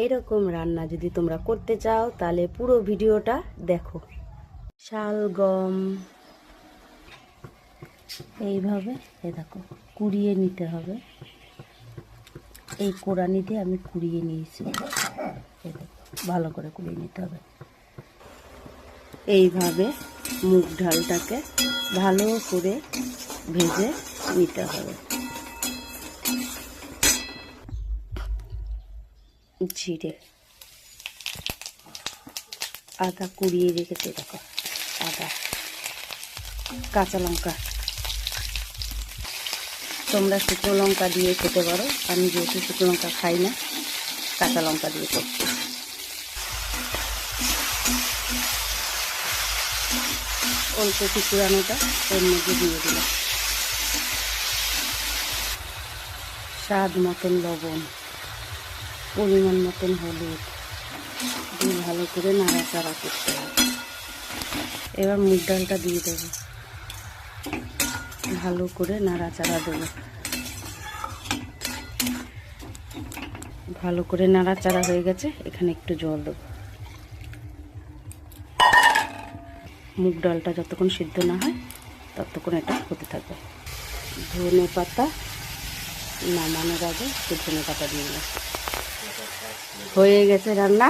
এরকম রান্না যদি তোমরা করতে চাও তাহলে পুরো ভিডিওটা দেখো। শালগম এইভাবে দেখো কুড়িয়ে নিতে হবে। এই কোড়ানি দিয়ে আমি কুড়িয়ে নিয়েছি, ভালো করে কুড়িয়ে নিতে হবে। এইভাবে মুগ ডালটাকে ভালো করে ভেজে নিতে হবে। জিরে, আদা কুড়িয়ে রেখেছে দেখো, আদা, কাঁচা লঙ্কা, তোমরা শুকনো লঙ্কা দিয়ে খেতে পারো, আমি যেহেতু শুকনো লঙ্কা খাই না কাঁচা লঙ্কা দিয়ে করছি। অল্প কুচুরানোটা এর মধ্যে দিয়ে দিলাম, স্বাদ মতন লবণ, পরিমাণ মতন হলুদ দিয়ে ভালো করে নাড়াচাড়া করতে হবে। এবার মুগ ডালটা দিয়ে দেবো, ভালো করে নাড়াচাড়া দেবো। ভালো করে নাড়াচাড়া হয়ে গেছে, এখানে একটু জল দেবো। মুগ ডালটা যতক্ষণ সিদ্ধ না হয় ততক্ষণ এটা হতে থাকবে। ধনে পাতা নামানোর আগে একটু ধনে পাতা দিয়ে দিলাম। হয়ে গেছে রান্না।